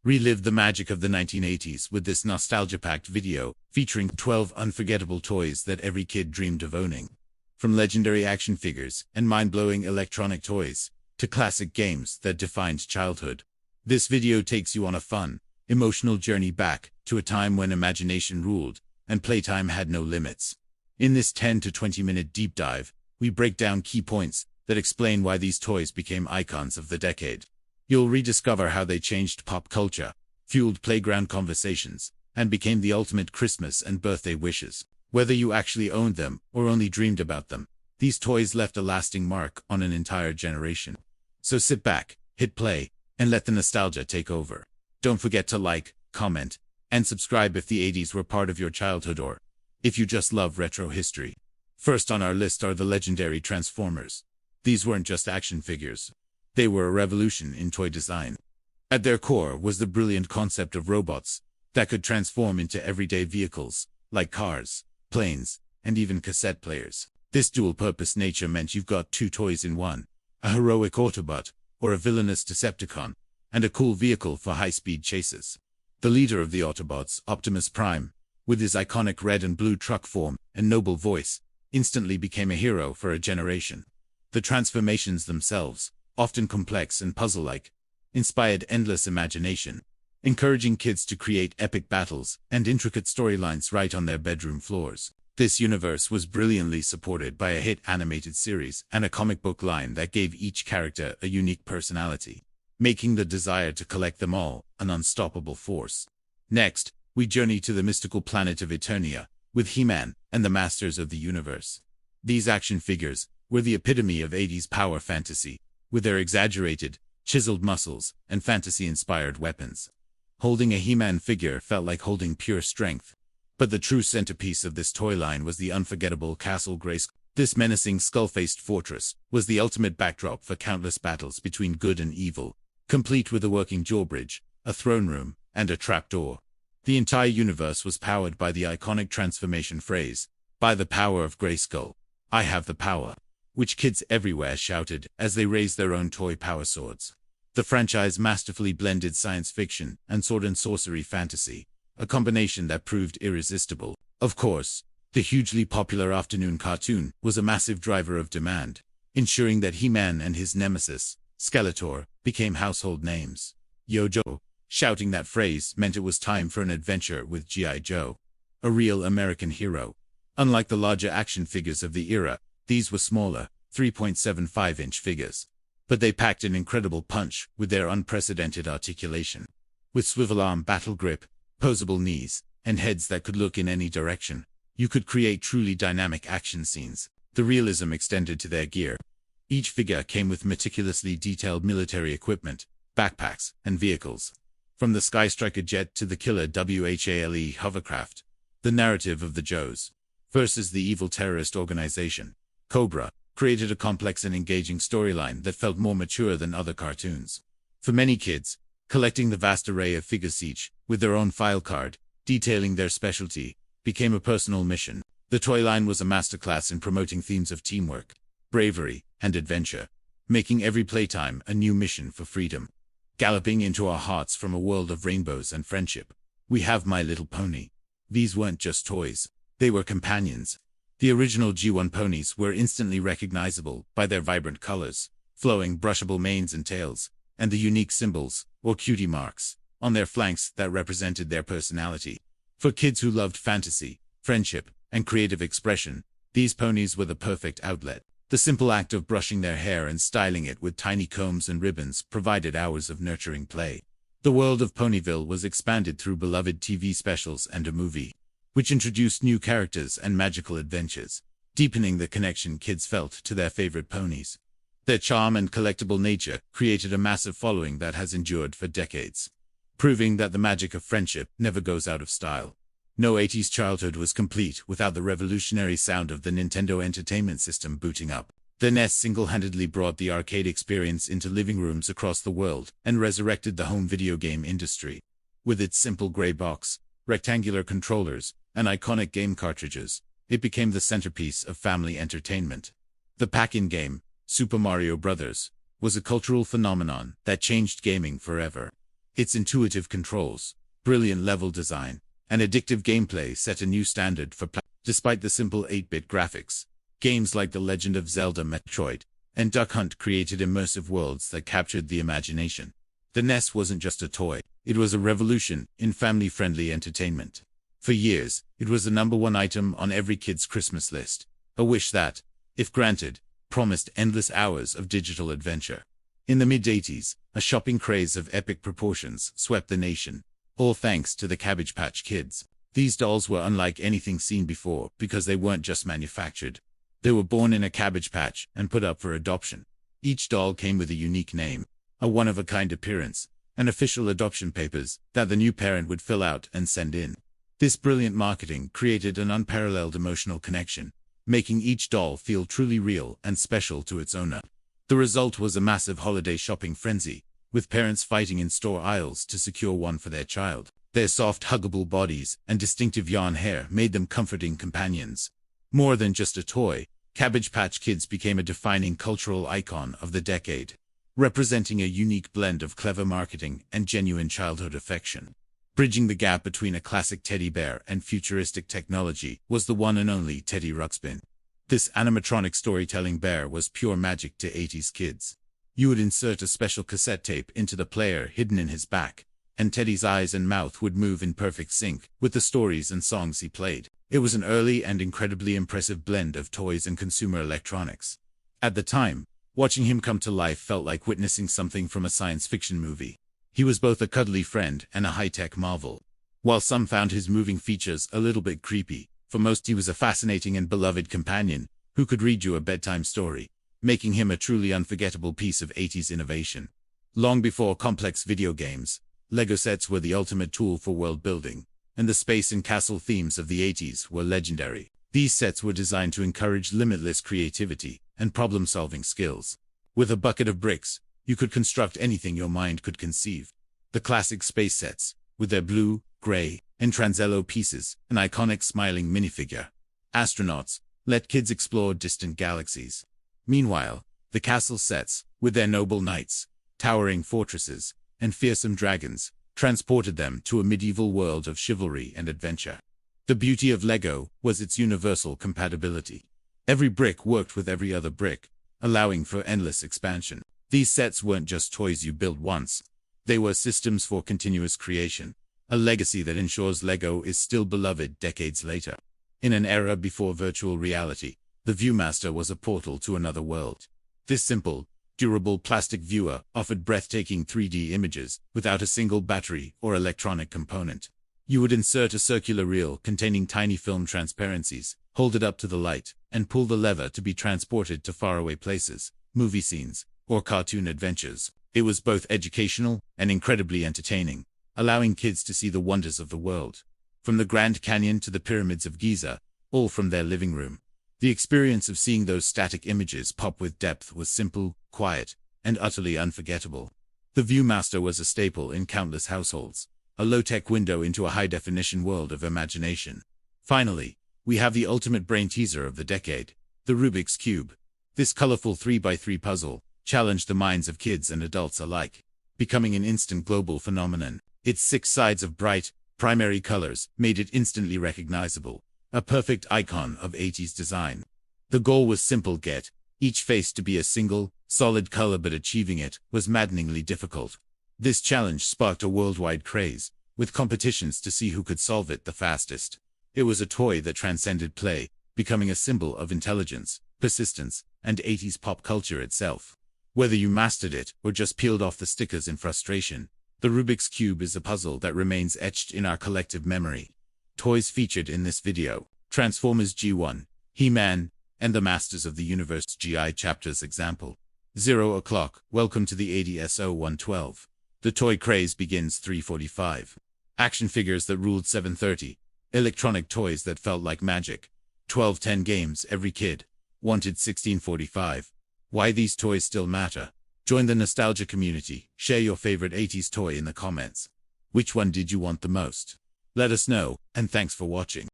Relive the magic of the 1980s with this nostalgia-packed video featuring 12 unforgettable toys that every kid dreamed of owning. From legendary action figures and mind-blowing electronic toys to classic games that defined childhood, this video takes you on a fun, emotional journey back to a time when imagination ruled and playtime had no limits. In this 10 to 20-minute deep dive, we break down key points that explain why these toys became icons of the decade. You'll rediscover how they changed pop culture, fueled playground conversations, and became the ultimate Christmas and birthday wishes. Whether you actually owned them or only dreamed about them, these toys left a lasting mark on an entire generation. So sit back, hit play, and let the nostalgia take over. Don't forget to like, comment, and subscribe if the 80s were part of your childhood or if you just love retro history. First on our list are the legendary Transformers. These weren't just action figures. They were a revolution in toy design. At their core was the brilliant concept of robots that could transform into everyday vehicles, like cars, planes, and even cassette players. This dual-purpose nature meant you've got two toys in one: a heroic Autobot, or a villainous Decepticon, and a cool vehicle for high-speed chases. The leader of the Autobots, Optimus Prime, with his iconic red and blue truck form and noble voice, instantly became a hero for a generation. The transformations themselves, often complex and puzzle-like, inspired endless imagination, encouraging kids to create epic battles and intricate storylines right on their bedroom floors. This universe was brilliantly supported by a hit animated series and a comic book line that gave each character a unique personality, making the desire to collect them all an unstoppable force. Next, we journey to the mystical planet of Eternia, with He-Man and the Masters of the Universe. These action figures were the epitome of 80s power fantasy, with their exaggerated, chiseled muscles and fantasy-inspired weapons. Holding a He-Man figure felt like holding pure strength. But the true centerpiece of this toy line was the unforgettable Castle Grayskull. This menacing skull-faced fortress was the ultimate backdrop for countless battles between good and evil, complete with a working drawbridge, a throne room, and a trapdoor. The entire universe was powered by the iconic transformation phrase, "By the power of Grayskull, I have the power," which kids everywhere shouted as they raised their own toy power swords. The franchise masterfully blended science fiction and sword and sorcery fantasy, a combination that proved irresistible. Of course, the hugely popular afternoon cartoon was a massive driver of demand, ensuring that He-Man and his nemesis, Skeletor, became household names. Yo Joe, shouting that phrase meant it was time for an adventure with G.I. Joe, a real American hero. Unlike the larger action figures of the era, these were smaller, 3.75-inch figures, but they packed an incredible punch with their unprecedented articulation. With swivel-arm battle grip, posable knees, and heads that could look in any direction, you could create truly dynamic action scenes. The realism extended to their gear. Each figure came with meticulously detailed military equipment, backpacks, and vehicles. From the Sky Striker jet to the killer WHALE hovercraft, the narrative of the Joes versus the evil terrorist organization, Cobra, created a complex and engaging storyline that felt more mature than other cartoons. For many kids, collecting the vast array of figures each, with their own file card, detailing their specialty, became a personal mission. The toy line was a masterclass in promoting themes of teamwork, bravery, and adventure, making every playtime a new mission for freedom. Galloping into our hearts from a world of rainbows and friendship, we have My Little Pony. These weren't just toys, they were companions. The original G1 ponies were instantly recognizable by their vibrant colors, flowing brushable manes and tails, and the unique symbols, or cutie marks, on their flanks that represented their personality. For kids who loved fantasy, friendship, and creative expression, these ponies were the perfect outlet. The simple act of brushing their hair and styling it with tiny combs and ribbons provided hours of nurturing play. The world of Ponyville was expanded through beloved TV specials and a movie, which introduced new characters and magical adventures, deepening the connection kids felt to their favorite ponies. Their charm and collectible nature created a massive following that has endured for decades, proving that the magic of friendship never goes out of style. No 80s childhood was complete without the revolutionary sound of the Nintendo Entertainment System booting up. The NES single-handedly brought the arcade experience into living rooms across the world and resurrected the home video game industry. With its simple gray box, rectangular controllers, and iconic game cartridges, it became the centerpiece of family entertainment. The pack-in game, Super Mario Bros., was a cultural phenomenon that changed gaming forever. Its intuitive controls, brilliant level design, and addictive gameplay set a new standard for despite the simple 8-bit graphics. Games like The Legend of Zelda, Metroid, and Duck Hunt created immersive worlds that captured the imagination. The NES wasn't just a toy, it was a revolution in family-friendly entertainment. For years, it was the #1 item on every kid's Christmas list, a wish that, if granted, promised endless hours of digital adventure. In the mid-80s, a shopping craze of epic proportions swept the nation, all thanks to the Cabbage Patch Kids. These dolls were unlike anything seen before because they weren't just manufactured. They were born in a cabbage patch and put up for adoption. Each doll came with a unique name, a one-of-a-kind appearance, and official adoption papers that the new parent would fill out and send in. This brilliant marketing created an unparalleled emotional connection, making each doll feel truly real and special to its owner. The result was a massive holiday shopping frenzy, with parents fighting in store aisles to secure one for their child. Their soft, huggable bodies and distinctive yarn hair made them comforting companions. More than just a toy, Cabbage Patch Kids became a defining cultural icon of the decade, representing a unique blend of clever marketing and genuine childhood affection. Bridging the gap between a classic teddy bear and futuristic technology was the one and only Teddy Ruxpin. This animatronic storytelling bear was pure magic to 80s kids. You would insert a special cassette tape into the player hidden in his back, and Teddy's eyes and mouth would move in perfect sync with the stories and songs he played. It was an early and incredibly impressive blend of toys and consumer electronics. At the time, watching him come to life felt like witnessing something from a science fiction movie. He was both a cuddly friend and a high-tech marvel. While some found his moving features a little bit creepy, for most he was a fascinating and beloved companion who could read you a bedtime story, making him a truly unforgettable piece of 80s innovation. Long before complex video games, Lego sets were the ultimate tool for world building, and the space and castle themes of the 80s were legendary. These sets were designed to encourage limitless creativity and problem-solving skills. With a bucket of bricks, you could construct anything your mind could conceive. The classic space sets, with their blue, gray, and transello pieces, an iconic smiling minifigure. Astronauts, let kids explore distant galaxies. Meanwhile, the castle sets, with their noble knights, towering fortresses, and fearsome dragons, transported them to a medieval world of chivalry and adventure. The beauty of Lego was its universal compatibility. Every brick worked with every other brick, allowing for endless expansion. These sets weren't just toys you built once. They were systems for continuous creation, a legacy that ensures Lego is still beloved decades later. In an era before virtual reality, the Viewmaster was a portal to another world. This simple, durable plastic viewer offered breathtaking 3D images without a single battery or electronic component. You would insert a circular reel containing tiny film transparencies, hold it up to the light, and pull the lever to be transported to faraway places, movie scenes, or cartoon adventures. It was both educational and incredibly entertaining, allowing kids to see the wonders of the world. From the Grand Canyon to the pyramids of Giza, all from their living room. The experience of seeing those static images pop with depth was simple, quiet, and utterly unforgettable. The Viewmaster was a staple in countless households, a low-tech window into a high-definition world of imagination. Finally, we have the ultimate brain teaser of the decade, the Rubik's Cube. This colorful 3x3 puzzle challenged the minds of kids and adults alike, becoming an instant global phenomenon. Its 6 sides of bright, primary colors made it instantly recognizable, a perfect icon of 80s design. The goal was simple: get each face to be a single, solid color, but achieving it was maddeningly difficult. This challenge sparked a worldwide craze, with competitions to see who could solve it the fastest. It was a toy that transcended play, becoming a symbol of intelligence, persistence, and 80s pop culture itself. Whether you mastered it or just peeled off the stickers in frustration, the Rubik's Cube is a puzzle that remains etched in our collective memory. Toys featured in this video: Transformers G1, He-Man, and the Masters of the Universe GI Chapters example. 0 o'clock, welcome to the ADSO 112. The toy craze begins 3:45. Action figures that ruled 7:30. Electronic toys that felt like magic. 12:10 games every kid wanted 16:45. Why these toys still matter? Join the nostalgia community. Share your favorite 80s toy in the comments. Which one did you want the most? Let us know, and thanks for watching.